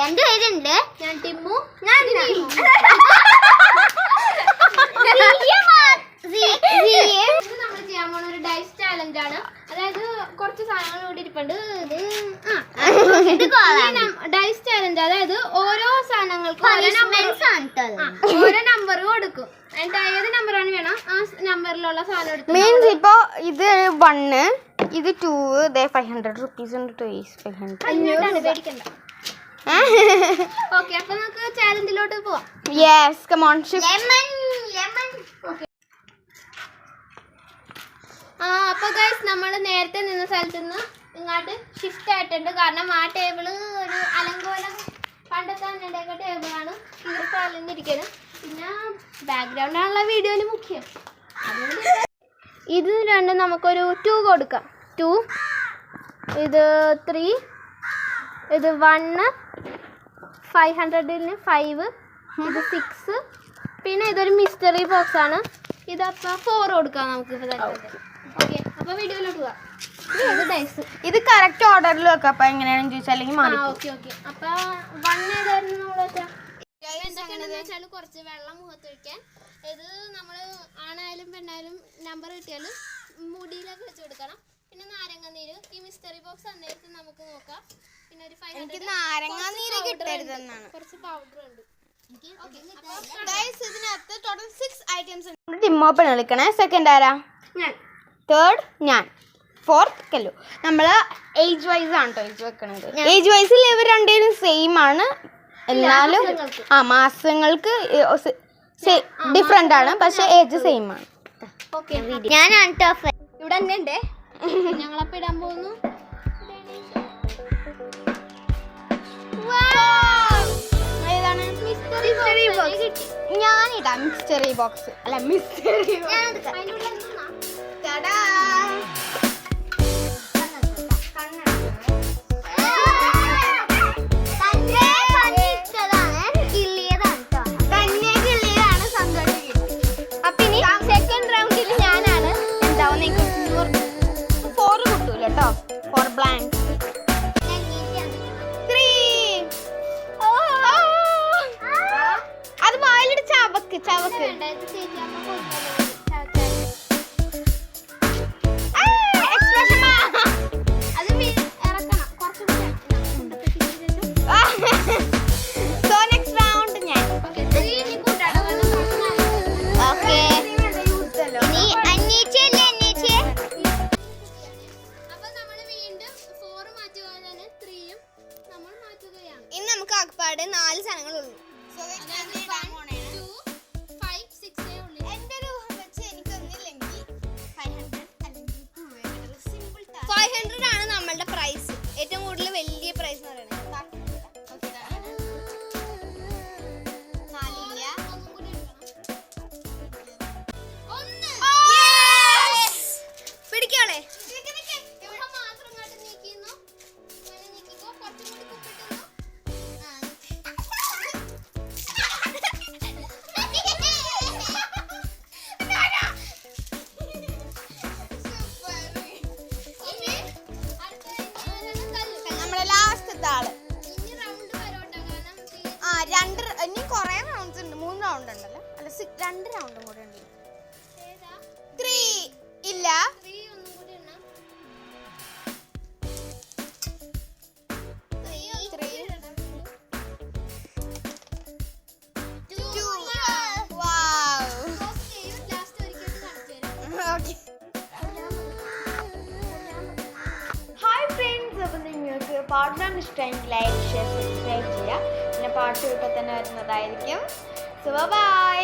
രണ്ടുപേരുണ്ട്. ഞാൻ ടിമ്മു, ഞാൻ നമ്മൾ ചെയ്യാൻ പോണ ഒരു ഡൈസ് ചാലഞ്ച് ആണ്. അതായത് കുറച്ച് സാധനങ്ങൾ കൂടി ഇരിപ്പുണ്ട്. ഡൈസ് ചാലഞ്ച്, അതായത് ഓരോ സാധനങ്ങൾക്കും ഓരോ നമ്പർ കൊടുക്കും. എന്നിട്ട് ഏത് നമ്പറാണ് വേണം ആ നമ്പറിലുള്ള സാധനം എടുക്കും. മീൻസ് ഇപ്പൊ ഇത് 1, ഇത് 2, 500 rupees ഉണ്ട്. 500 പേടിക്കണ്ട. ഓക്കെ, അപ്പൊ നമുക്ക് ചാലഞ്ചിലോട്ട് പോവാം. Yes, come on. അപ്പൊ ഗൈസ്, നമ്മൾ നേരത്തെ നിന്ന സ്ഥലത്ത് നിന്ന് ഇങ്ങോട്ട് ഷിഫ്റ്റ് ആയിട്ടുണ്ട്. കാരണം ആ ടേബിള് ഒരു അലങ്കോലം പണ്ടത്തെ ടേബിളാണ്. തീർച്ചയായിരിക്കണം. പിന്നെ ബാക്ക്ഗ്രൗണ്ട് ആണുള്ള വീഡിയോയിൽ മുഖ്യം. ഇത് രണ്ടും നമുക്കൊരു 2 കൊടുക്കാം. 2, ഇത് 3, ഇത് 1, 500-ന് 5, ഇത് 6, പിന്നെ ഇതൊരു മിസ്റ്ററി ബോക്സ് ആണ്. ഇതപ്പോൾ 4 കൊടുക്കാം നമുക്ക്. ഓക്കെ, അപ്പോൾ വീഡിയോയിലോട്ട് പോവാം. ഇത് കറക്റ്റ് ഓർഡറിൽ വെക്കാം. അപ്പൊ എങ്ങനെയാണെന്ന് ചോദിച്ചാൽ അല്ലെങ്കിൽ മാറി. ഓക്കെ. അപ്പോൾ 1 ഏതായിരുന്നു നമ്മൾ വെച്ചാൽ എന്തൊക്കെയാണെന്ന് വെച്ചാൽ കുറച്ച് വെള്ളം മുഖത്ത് ഒഴിക്കാൻ. ഇത് നമ്മൾ ആണായാലും പെണ്ണായാലും നമ്പർ കിട്ടിയാൽ മുടിയിലൊക്കെ വെച്ച് കൊടുക്കണം. പിന്നെ നാരങ്ങാനീര്. ഈ മിസ്റ്ററി ബോക്സ് അന്നേരത്ത് നമുക്ക് നോക്കാം. പിന്നെ ഒരു 500 നാരങ്ങാനീര് കിട്ടരുതെന്നാണ്. കുറച്ച് പൗഡർ ഉണ്ട്. ഇതിനകത്ത് ടോട്ടൽ 6 ഐറ്റംസ് ഉണ്ട്. ടിമ്മോപ്പൻ വിളിക്കണേ. സെക്കൻഡ് ആരാ? ഞാൻ. തേർഡ് ഞാൻ. ഫോർത്ത് കല്ലു. നമ്മൾ ഏജ് വൈസ് ആണ് കേട്ടോ ഏജ് വെക്കണത്. ഏജ് വൈസിൽ ഇവർ രണ്ടുപേരും സെയിം ആണ്. എന്നാലും മാസങ്ങൾക്ക് ഡിഫറെന്റ് ആണ്, പക്ഷെ ഏജ് സെയിം ആണ്. ഞാനാണ് ടഫ്. ഇവിടെ തന്നെ ഉണ്ട്. ഞങ്ങളപ്പോൾ ഇടാൻ പോകുന്നു. ഞാനിടാം മിസ്റ്ററി ബോക്സ്. അല്ല, മിസ്റ്ററി ഇനി നമുക്ക് ആകപ്പാട് 4 സാധനങ്ങളുള്ളൂ. 500 ആണ് നമ്മളുടെ പ്രൈസ്. ഏറ്റവും കൂടുതൽ വലിയ പ്രൈസ് എന്ന് പറയുന്നത്. പിടിക്കോളെ. ഇനി കുറേ റൗണ്ട്സ് ഉണ്ട്. 3 റൗണ്ട് ഉണ്ടല്ലോ. അല്ല, 2 റൗണ്ടും കൂടെ ഉണ്ട്. 3 ഇല്ല. 3 ഒന്നും കൂടി ഇടണം. 2. വാവ്. ലാസ്റ്റ് ഒരിക്കലും കാണിച്ചു തരാം. ഓക്കേ. ഹായ് ഫ്രണ്ട്സ്, അപ്പം നിങ്ങൾക്ക് പാട്ടാണ് ഇഷ്ടമെങ്കിൽ ലൈക്ക്, ഷെയർ, സബ്സ്ക്രൈബ് ചെയ്യുക. പിന്നെ പാട്ട് കിട്ടാൻ തന്നെ വരുന്നതായിരിക്കും. So by.